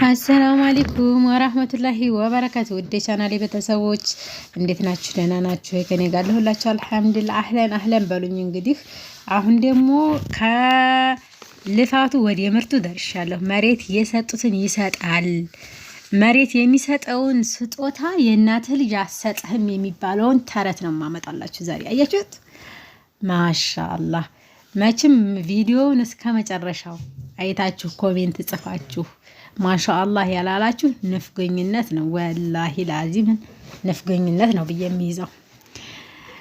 አሰላሙ አለይኩም ወራህመቱላሂ ወበረካቱ። ወደ ቻናሌ ቤተሰቦች እንዴት ናችሁ? ደህና ናችሁ? ከኔ ጋር ለሁላችሁ አልሐምዱሊላህ አህለን በሉኝ። እንግዲህ አሁን ደግሞ ከልፋቱ ወደ ምርቱ ደርሻለሁ። መሬት የሰጡትን ይሰጣል። መሬት የሚሰጠውን ስጦታ የእናትህ ልጅ አሰጥህም የሚባለውን ተረት ነው ማመጣላችሁ ዛሬ። አያችሁት? ማሻአላህ። መቼም ቪዲዮውን እስከ መጨረሻው አይታችሁ ኮሜንት ጽፋችሁ ማሻአላህ ያላላችሁ ንፍገኝነት ነው። ወላሂ ላዚም ንፍገኝነት ነው ብዬ የሚይዘው።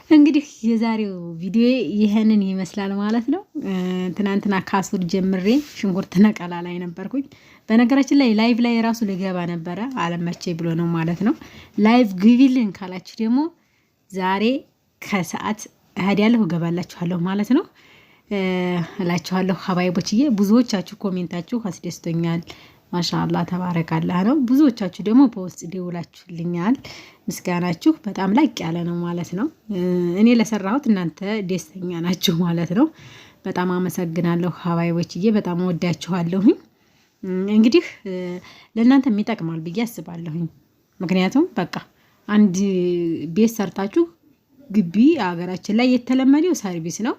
እንግዲህ የዛሬው ቪዲዮ ይሄንን ይመስላል ማለት ነው። ትናንትና ካሱር ጀምሬ ሽንኩርት ነቀላ ላይ ነበርኩኝ። በነገራችን ላይ ላይቭ ላይ ራሱ ልገባ ነበረ አለመቼ ብሎ ነው ማለት ነው። ላይቭ ግቢልን ካላችሁ ደግሞ ዛሬ ከሰዓት እሄዳለሁ እገባላችኋለሁ ማለት ነው እላችኋለሁ። ሀባይቦችዬ ብዙዎቻችሁ ኮሜንታችሁ አስደስቶኛል። ማሻአላህ ተባረካላህ ነው። ብዙዎቻችሁ ደግሞ በውስጥ ደውላችሁልኛል። ምስጋናችሁ በጣም ላቅ ያለ ነው ማለት ነው። እኔ ለሰራሁት እናንተ ደስተኛ ናችሁ ማለት ነው። በጣም አመሰግናለሁ ሀባይቦችዬ፣ በጣም ወዳችኋለሁኝ። እንግዲህ ለእናንተ ይጠቅማል ብዬ አስባለሁኝ። ምክንያቱም በቃ አንድ ቤት ሰርታችሁ ግቢ ሀገራችን ላይ የተለመደው ሰርቪስ ነው።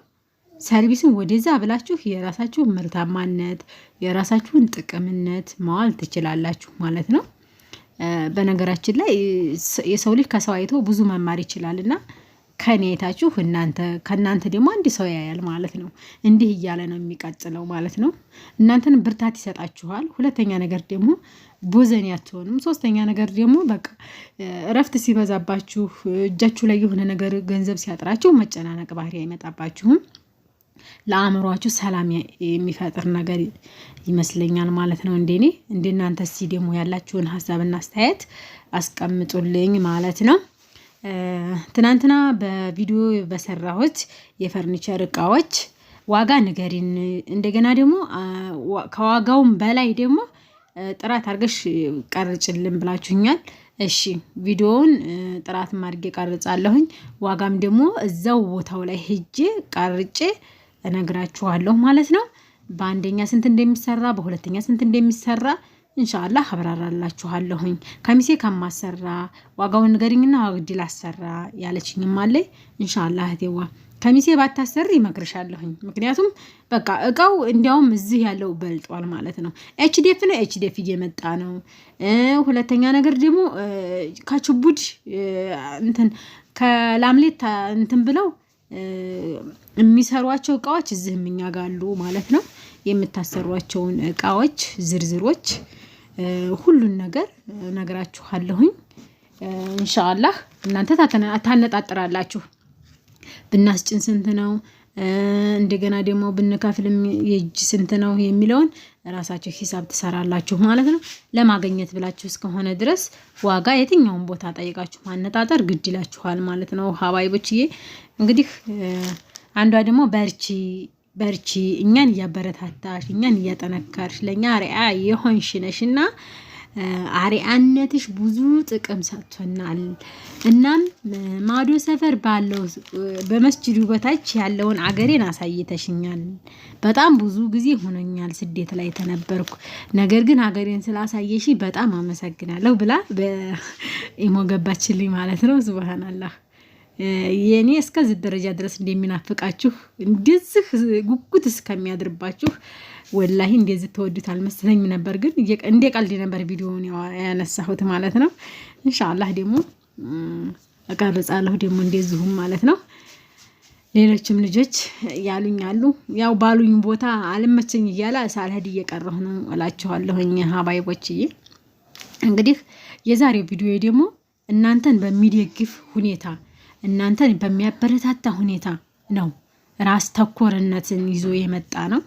ሰርቪስን ወደዛ ብላችሁ የራሳችሁን ምርታማነት የራሳችሁን ጥቅምነት ማዋል ትችላላችሁ ማለት ነው። በነገራችን ላይ የሰው ልጅ ከሰው አይቶ ብዙ መማር ይችላልና ከኔ አይታችሁ ከእናንተ ደግሞ አንድ ሰው ያያል ማለት ነው። እንዲህ እያለ ነው የሚቀጥለው ማለት ነው። እናንተን ብርታት ይሰጣችኋል። ሁለተኛ ነገር ደግሞ ቦዘን ያትሆንም። ሶስተኛ ነገር ደግሞ በቃ እረፍት ሲበዛባችሁ እጃችሁ ላይ የሆነ ነገር ገንዘብ ሲያጥራችሁ መጨናነቅ ባህሪ አይመጣባችሁም። ለአእምሯችሁ ሰላም የሚፈጥር ነገር ይመስለኛል ማለት ነው። እንደናንተ እስቲ ደግሞ ያላችሁን ሀሳብና አስተያየት አስቀምጡልኝ ማለት ነው። ትናንትና በቪዲዮ በሰራሁት የፈርኒቸር እቃዎች ዋጋ ንገሪን፣ እንደገና ደግሞ ከዋጋውም በላይ ደግሞ ጥራት አድርገሽ ቀርጭልን ብላችሁኛል። እሺ ቪዲዮውን ጥራት ማድረግ ቀርጻለሁኝ። ዋጋም ደግሞ እዛው ቦታው ላይ ሄጄ ቀርጬ እነግራችኋለሁ ማለት ነው። በአንደኛ ስንት እንደሚሰራ በሁለተኛ ስንት እንደሚሰራ ኢንሻአላህ አብራራላችኋለሁኝ። ከሚሴ ከማሰራ ዋጋውን ንገሪኝና ዋግዲ ላሰራ ያለችኝም አለ። ኢንሻአላህ እቴዋ ከሚሴ ባታሰሪ ይመክርሻለሁኝ። ምክንያቱም በቃ እቃው እንዲያውም እዚህ ያለው በልጧል ማለት ነው። ኤችዲኤፍ ነው፣ ኤችዲኤፍ እየመጣ ነው። ሁለተኛ ነገር ደግሞ ከችቡድ ከላምሌት ብለው የሚሰሯቸው እቃዎች እዚህም እኛ ጋር አሉ ማለት ነው። የምታሰሯቸውን እቃዎች ዝርዝሮች ሁሉን ነገር ነግራችኋለሁኝ ኢንሻአላህ። እናንተ ታነጣጥራላችሁ። ብናስጭን ስንት ነው፣ እንደገና ደግሞ ብንከፍልም የእጅ ስንት ነው የሚለውን ራሳችሁ ሂሳብ ትሰራላችሁ ማለት ነው። ለማግኘት ብላችሁ እስከሆነ ድረስ ዋጋ የትኛውን ቦታ ጠይቃችሁ ማነጣጠር ግድ ይላችኋል ማለት ነው ሀባይቦችዬ። እንግዲህ አንዷ ደግሞ በርቺ እኛን እያበረታታሽ እኛን እያጠነከርሽ ለኛ አሪያ የሆንሽ ነሽና አሪያነትሽ ብዙ ጥቅም ሰጥቶናል። እናም ማዶ ሰፈር ባለው በመስጂዱ በታች ያለውን አገሬን አሳይተሽኛል። በጣም ብዙ ጊዜ ሆነኛል ስደት ላይ ተነበርኩ፣ ነገር ግን አገሬን ስላሳየሽ በጣም አመሰግናለሁ ብላ በኢሞ ገባችልኝ ማለት ነው። ሱብሃንአላህ። የኔ እስከዚህ ደረጃ ድረስ እንደሚናፍቃችሁ እንደዚህ ጉጉት እስከሚያድርባችሁ ወላሂ እንደዚህ ተወዱት አልመሰለኝም ነበር፣ ግን እንደ ቀልድ ነበር ቪዲዮውን ያነሳሁት ማለት ነው። ኢንሻአላህ ደግሞ እቀርጻለሁ ደግሞ እንደዚሁም ማለት ነው። ሌሎችም ልጆች ያሉኛሉ፣ ያው ባሉኝ ቦታ አልመቸኝ እያለ ሳልሄድ እየቀረሁ ነው እላችኋለሁኝ ሀባይቦችዬ። እንግዲህ የዛሬው ቪዲዮ ደግሞ እናንተን በሚደግፍ ሁኔታ እናንተን በሚያበረታታ ሁኔታ ነው። ራስ ተኮርነትን ይዞ የመጣ ነው።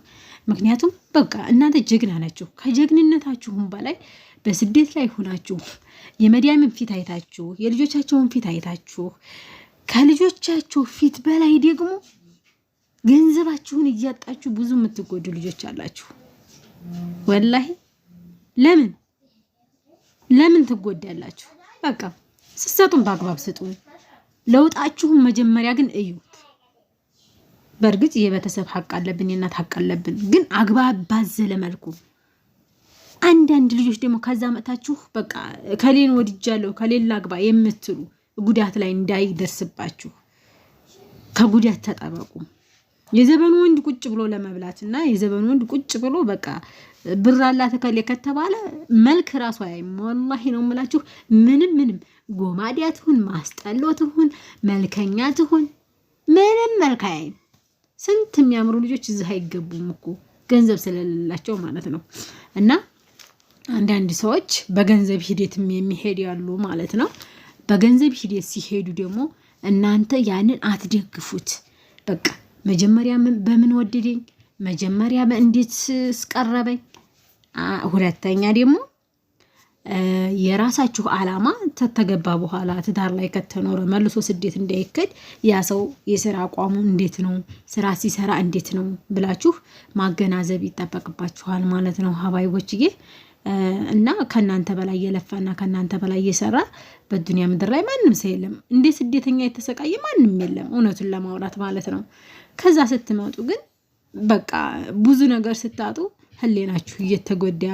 ምክንያቱም በቃ እናንተ ጀግና ናችሁ። ከጀግንነታችሁም በላይ በስደት ላይ ሆናችሁ የመዲያምን ፊት አይታችሁ የልጆቻቸውን ፊት አይታችሁ ከልጆቻችሁ ፊት በላይ ደግሞ ገንዘባችሁን እያጣችሁ ብዙ የምትጎዱ ልጆች አላችሁ። ወላሂ ለምን ትጎዳላችሁ? በቃ ስትሰጡን በአግባብ ስጡ። ለውጣችሁን መጀመሪያ ግን እዩት። በእርግጥ የቤተሰብ ሐቅ አለብን፣ የእናት ሐቅ አለብን፣ ግን አግባብ ባዘለ መልኩ አንዳንድ ልጆች ደግሞ ከዛ መታችሁ በቃ ከሌን ወድጃለሁ ከሌላ አግባ የምትሉ ጉዳት ላይ እንዳይደርስባችሁ ከጉዳት ተጠበቁ። የዘበኑ ወንድ ቁጭ ብሎ ለመብላትና የዘበኑ ወንድ ቁጭ ብሎ በቃ ብር አላት ከለ ከተባለ መልክ ራሱ አይም ወላሂ ነው የምላችሁ። ምንም ጎማዲያ ትሁን ማስጠሎ ትሁን መልከኛ ትሁን ምንም መልክ አይም። ስንት የሚያምሩ ልጆች እዚህ አይገቡም እኮ ገንዘብ ስለሌላቸው ማለት ነው። እና አንዳንድ ሰዎች በገንዘብ ሂደትም የሚሄድ ያሉ ማለት ነው። በገንዘብ ሂደት ሲሄዱ ደግሞ እናንተ ያንን አትደግፉት። በቃ መጀመሪያ በምን ወደደኝ፣ መጀመሪያ በእንዴት ስቀረበኝ፣ ሁለተኛ ደግሞ የራሳችሁ አላማ ተተገባ በኋላ ትዳር ላይ ከተኖረ መልሶ ስደት እንዳይከድ ያ ሰው የሥራ አቋሙ እንዴት ነው፣ ስራ ሲሰራ እንዴት ነው ብላችሁ ማገናዘብ ይጠበቅባችኋል ማለት ነው ሀባይቦችዬ። እና ከናንተ በላይ የለፋና ከናንተ በላይ የሰራ በዱንያ ምድር ላይ ማንም ሰው የለም። እንደ ስደተኛ የተሰቃየ ማንም የለም እውነቱን ለማውራት ማለት ነው። ከዛ ስትመጡ ግን በቃ ብዙ ነገር ስታጡ ህሌናችሁ እየተጎዳ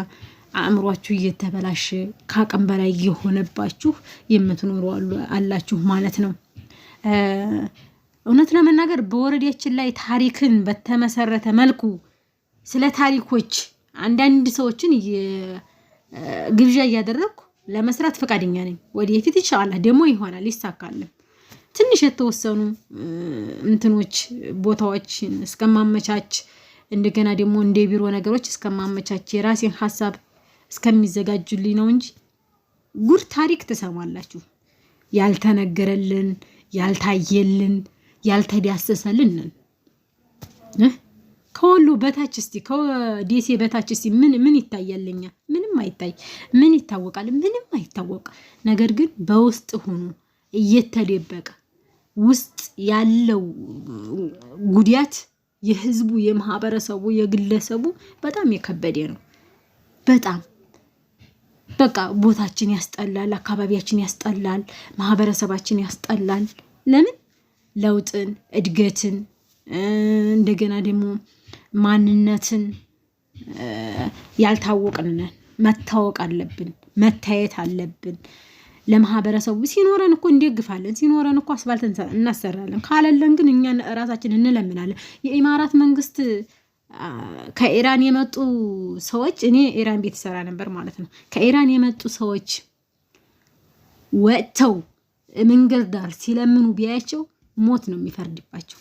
አእምሯችሁ እየተበላሸ ከአቅም በላይ የሆነባችሁ የምትኖሩ አላችሁ ማለት ነው። እውነት ለመናገር በወረዳችን ላይ ታሪክን በተመሰረተ መልኩ ስለ ታሪኮች አንዳንድ ሰዎችን ግብዣ እያደረግኩ ለመስራት ፈቃደኛ ነኝ። ወደፊት ኢንሻአላህ ደግሞ ይሆናል ይሳካል። ትንሽ የተወሰኑ እንትኖች ቦታዎችን እስከማመቻች እንደገና ደግሞ እንደ ቢሮ ነገሮች እስከማመቻች የራሴን ሐሳብ እስከሚዘጋጁልኝ ነው እንጂ ጉድ ታሪክ ትሰማላችሁ። ያልተነገረልን ያልታየልን ያልተዳሰሰልን ከሁሉ በታች እስቲ ከደሴ በታች እስቲ ምን ይታያልኛ? ምንም አይታይ። ምን ይታወቃል? ምንም አይታወቅ። ነገር ግን በውስጥ ሆኖ እየተደበቀ ውስጥ ያለው ጉዳት የህዝቡ የማህበረሰቡ የግለሰቡ በጣም የከበደ ነው። በጣም በቃ ቦታችን ያስጠላል፣ አካባቢያችን ያስጠላል፣ ማህበረሰባችን ያስጠላል። ለምን ለውጥን እድገትን እንደገና ደግሞ ማንነትን ያልታወቅነን መታወቅ አለብን፣ መታየት አለብን። ለማህበረሰቡ ሲኖረን እኮ እንደግፋለን፣ ሲኖረን እኮ አስፋልት እናሰራለን። ካለለን ግን እኛ ራሳችን እንለምናለን። የኢማራት መንግስት ከኢራን የመጡ ሰዎች እኔ ኢራን ቤት ሰራ ነበር ማለት ነው። ከኢራን የመጡ ሰዎች ወጥተው መንገድ ዳር ሲለምኑ ቢያያቸው ሞት ነው የሚፈርድባቸው።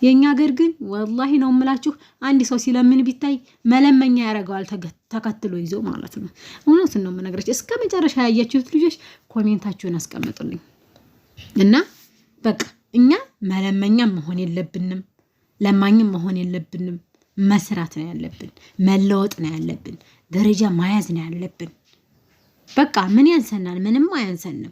የኛ ሀገር ግን ወላሂ ነው የምላችሁ አንድ ሰው ሲለምን ቢታይ መለመኛ ያደርገዋል ተከትሎ ይዞ ማለት ነው። እውነቱን ነው የምነግራችሁ። እስከ መጨረሻ ያያችሁት ልጆች ኮሜንታችሁን አስቀምጡልኝ እና በቃ እኛ መለመኛም መሆን የለብንም፣ ለማኝም መሆን የለብንም። መስራት ነው ያለብን፣ መለወጥ ነው ያለብን፣ ደረጃ ማያዝ ነው ያለብን። በቃ ምን ያንሰናል? ምንም አያንሰንም።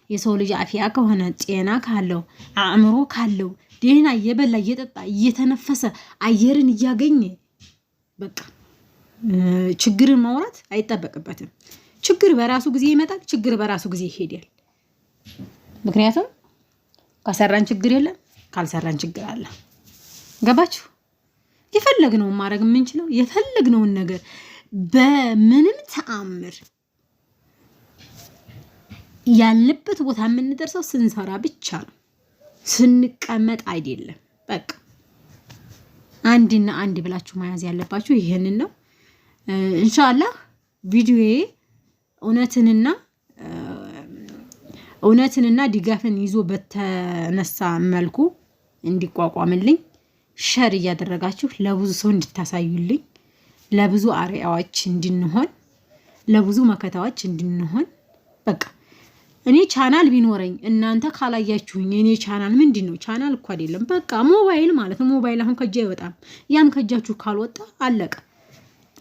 የሰው ልጅ አፊያ ከሆነ ጤና ካለው አእምሮ ካለው ደህና እየበላ እየጠጣ እየተነፈሰ አየርን እያገኘ በቃ ችግርን ማውራት አይጠበቅበትም። ችግር በራሱ ጊዜ ይመጣል፣ ችግር በራሱ ጊዜ ይሄዳል። ምክንያቱም ከሰራን ችግር የለም፣ ካልሰራን ችግር አለ። ገባችሁ? የፈለግነውን ማድረግ የምንችለው የፈለግነውን ነገር በምንም ተአምር ያለበት ቦታ የምንደርሰው ስንሰራ ብቻ ነው፣ ስንቀመጥ አይደለም። በቃ አንድና አንድ ብላችሁ መያዝ ያለባችሁ ይሄንን ነው። ኢንሻአላህ ቪዲዮዬ እውነትንና ድጋፍን ይዞ በተነሳ መልኩ እንዲቋቋምልኝ ሸር እያደረጋችሁ ለብዙ ሰው እንድታሳዩልኝ፣ ለብዙ አርአያዎች እንድንሆን፣ ለብዙ መከታዎች እንድንሆን በቃ እኔ ቻናል ቢኖረኝ እናንተ ካላያችሁኝ እኔ ቻናል ምንድነው? ቻናል እኮ አይደለም፣ በቃ ሞባይል ማለት ነው። ሞባይል አሁን ከእጅ አይወጣም። ያም ከእጃችሁ ካልወጣ አለቀ፣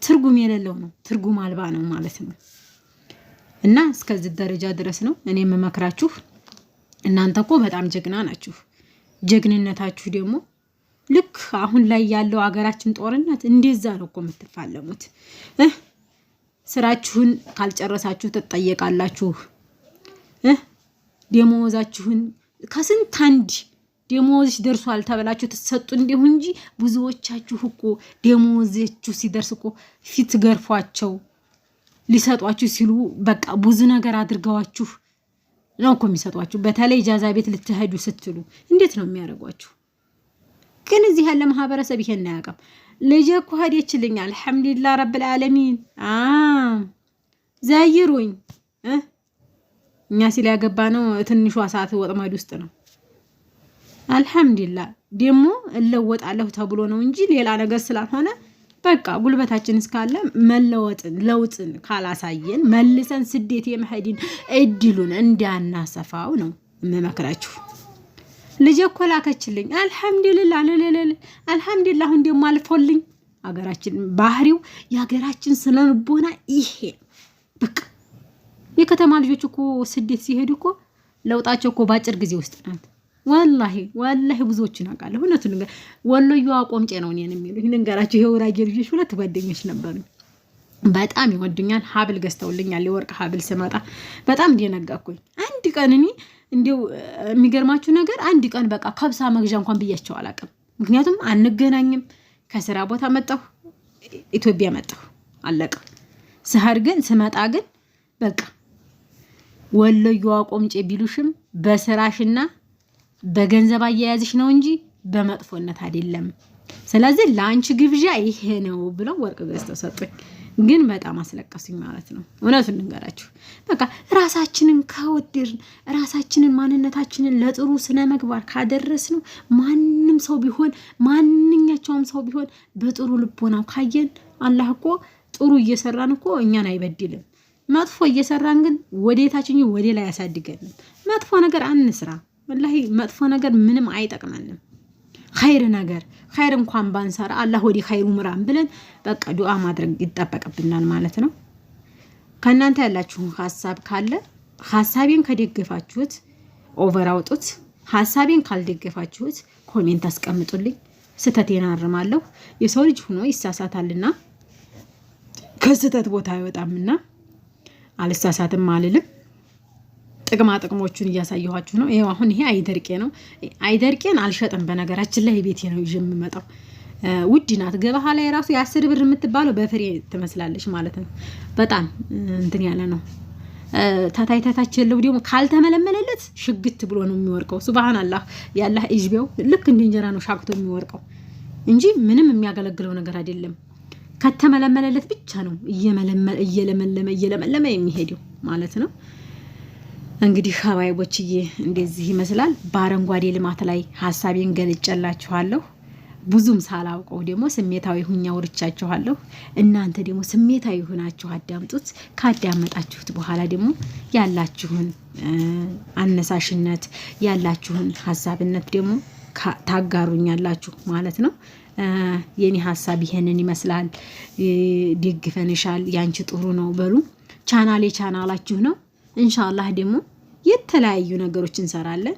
ትርጉም የሌለው ነው፣ ትርጉም አልባ ነው ማለት ነው። እና እስከዚህ ደረጃ ድረስ ነው እኔ የምመክራችሁ። እናንተ እኮ በጣም ጀግና ናችሁ። ጀግንነታችሁ ደግሞ ልክ አሁን ላይ ያለው አገራችን ጦርነት እንደዛ ነው እኮ የምትፋለሙት። ስራችሁን ካልጨረሳችሁ ትጠየቃላችሁ። ደሞዛችሁን ከስንት አንድ ደሞዝሽ ደርሷል ተበላችሁ ተሰጡ እንዲሁ እንጂ ብዙዎቻችሁ እኮ ደሞዛችሁ ሲደርስ እኮ ፊት ገርፏቸው ሊሰጧችሁ ሲሉ በቃ ብዙ ነገር አድርገዋችሁ ነው እኮ የሚሰጧችሁ። በተለይ ኢጃዛ ቤት ልትሄዱ ስትሉ እንዴት ነው የሚያደርጓችሁ? ግን እዚህ ያለ ማህበረሰብ ይሄን አያውቅም። ልጄ እኮ ሄደችልኝ አልሐምዱሊላህ ረብል ዓለሚን ዘይሩኝ እኛ ሲል ያገባ ነው ትንሿ ሰዓት ወጥመድ ውስጥ ነው። አልሐምዱሊላህ ደግሞ እለወጣለሁ ተብሎ ነው እንጂ ሌላ ነገር ስላልሆነ በቃ ጉልበታችን እስካለ መለወጥን ለውጥን ካላሳየን መልሰን ስደት የመሄድን እድሉን እንዳናሰፋው ነው የምመክራችሁ። ልጄ እኮ ላከችልኝ አልሐምዱሊላህ አልሐምዱሊላህ አሁን ደግሞ አልፎልኝ። አገራችን ባህሪው የሀገራችን ስለልቦና ይሄ በቃ የከተማ ልጆች እኮ ስደት ሲሄዱ እኮ ለውጣቸው እኮ ባጭር ጊዜ ውስጥ ናት። ወላሂ ብዙዎችን አውቃለሁ። እውነቱን ነገር ወሎዬዋ ቆምጬ ነው እኔን የሚሉ ልንገራቸው። የወራጌ ልጆች 2 ጓደኞች ነበሩ። በጣም ይወዱኛል። ሀብል ገዝተውልኛል። የወርቅ ሀብል ስመጣ በጣም ደነገጥኩኝ። አንድ ቀን እኔ እንዲው የሚገርማችሁ ነገር አንድ ቀን በቃ ከብሳ መግዣ እንኳን ብያቸው አላውቅም። ምክንያቱም አንገናኝም። ከስራ ቦታ መጣሁ፣ ኢትዮጵያ መጣሁ፣ አለቀ። ስሄድ ግን ስመጣ ግን በቃ ወሎዬዋ ቆምጬ ቢሉሽም በስራሽና በገንዘብ አያያዝሽ ነው እንጂ በመጥፎነት አይደለም። ስለዚህ ለአንቺ ግብዣ ይሄ ነው ብለው ወርቅ ገዝተው ሰጡኝ። ግን በጣም አስለቀሱኝ ማለት ነው። እውነቱን ልንገራችሁ በቃ ራሳችንን ካወደርን ራሳችንን ማንነታችንን ለጥሩ ስነ ምግባር ካደረስነው ማንም ሰው ቢሆን ማንኛቸውም ሰው ቢሆን በጥሩ ልቦናው ካየን አላህ እኮ ጥሩ እየሰራን እኮ እኛን አይበድልም። መጥፎ እየሰራን ግን ወዴታችን ወዴ ላይ ያሳድገንም። መጥፎ ነገር አንስራ። ወላሂ መጥፎ ነገር ምንም አይጠቅመንም። ኸይር ነገር ኸይር እንኳን ባንሰራ አላህ ወዲ ኸይሩ ምራን ብለን በቃ ዱዓ ማድረግ ይጣበቅብናል ማለት ነው። ከናንተ ያላችሁ ሐሳብ ካለ ሐሳቤን ከደገፋችሁት ኦቨር አውጡት። ሐሳቤን ካልደገፋችሁት ኮሜንት አስቀምጡልኝ። ስተቴን አርማለሁ። የሰው ልጅ ሆኖ ይሳሳታልና ከስተት ቦታ አይወጣምና አልሳሳትም አልልም። ጥቅሞቹን እያሳየኋችሁ ነው። ይሄው አሁን ይሄ አይደርቄ ነው። አይደርቄን አልሸጥም። በነገራችን ላይ ቤቴ ነው ይዤ የምመጣው። ውድ ናት። ገበያ ላይ ራሱ የ10 ብር የምትባለው በፍሬ ትመስላለች ማለት ነው። በጣም እንትን ያለ ነው። ታታይታታች ያለው ደግሞ ካልተመለመለለት ሽግት ብሎ ነው የሚወርቀው። ሱብሃንአላህ ያላህ እጅቤው ልክ እንደ እንጀራ ነው ሻክቶ የሚወርቀው እንጂ ምንም የሚያገለግለው ነገር አይደለም። ከተመለመለለት ብቻ ነው እየለመለመ የሚሄደው ማለት ነው። እንግዲህ ሀባይቦችዬ እንደዚህ ይመስላል። በአረንጓዴ ልማት ላይ ሐሳቤን ገልጨላችኋለሁ። ብዙም ሳላውቀው ደግሞ ስሜታዊ ሁኛ ወርቻችኋለሁ። እናንተ ደግሞ ስሜታዊ ሆናችሁ አዳምጡት። ካዳመጣችሁት በኋላ ደግሞ ያላችሁን አነሳሽነት ያላችሁን ሐሳብነት ደግሞ ታጋሩኛላችሁ ማለት ነው። የኔ ሐሳብ ይሄንን ይመስላል። ደግፈንሻል፣ ያንቺ ጥሩ ነው በሉ። ቻናላችሁ ነው። ኢንሻአላህ ደግሞ የተለያዩ ነገሮች እንሰራለን።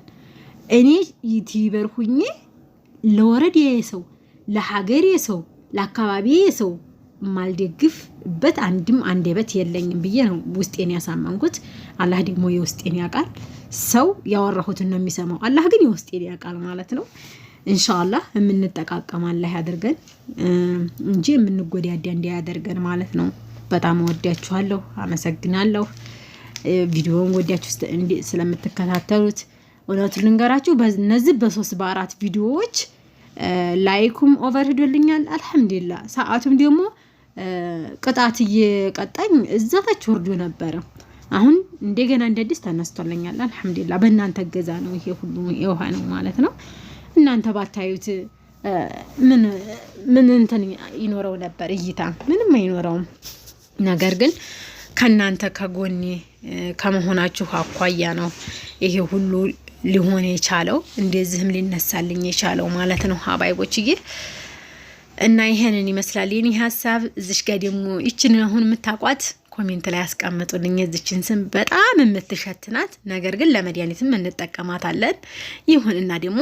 እኔ ዩቲዩበር ሁኜ ለወረድ የሰው ለሀገር የሰው ለአካባቢ የሰው ማልደግፍበት አንድም አንደበት የለኝም ብዬ ነው ውስጤን ያሳመንኩት። አላህ ደግሞ የውስጤን ያውቃል። ሰው ያወራሁትን ነው የሚሰማው። አላህ ግን የውስጤን ያውቃል ማለት ነው። ኢንሻአላህ የምንጠቃቀም አላህ ያደርገን እንጂ የምንጎዳዳ እንዳያደርገን ማለት ነው። በጣም ወዳችኋለሁ። አመሰግናለሁ። ቪዲዮውን ወዳችሁ ስለምትከታተሉት እውነቱን ልንገራችሁ በእነዚህ በ3 በ4 ቪዲዮዎች ላይኩም ኦቨር ሄዶልኛል። አልሐምዱሊላህ ሰዓቱም ደግሞ ቅጣት እየቀጣኝ እዛታች ወርዶ ነበረ። አሁን እንደገና እንደዲስ ተነስቶልኛል። አልሐምዱሊላህ በእናንተ ገዛ ነው ይሄ ሁሉ የውሃ ነው ማለት ነው። እናንተ ባታዩት ምን እንትን ይኖረው ነበር? እይታ ምንም አይኖረውም። ነገር ግን ከናንተ ከጎኔ ከመሆናችሁ አኳያ ነው ይሄ ሁሉ ሊሆን የቻለው እንደዚህም ሊነሳልኝ የቻለው ማለት ነው ሀባይቦችዬ። እና ይሄንን ይመስላል የኔ ሐሳብ። እዚሽ ጋር ደግሞ እቺን አሁን የምታቋት ኮሜንት ላይ አስቀምጡልኝ። እዚችን ስም በጣም የምትሸትናት ነገር ግን ለመድኃኒትም እንጠቀማታለን። ይሁንና ደግሞ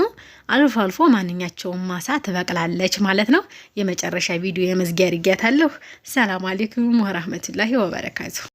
አልፎ አልፎ ማንኛቸውም ማሳ ትበቅላለች ማለት ነው። የመጨረሻ ቪዲዮ የመዝጊያ አድርጊያታለሁ። ሰላም አለይኩም ወራህመቱላሂ ወበረካቱ።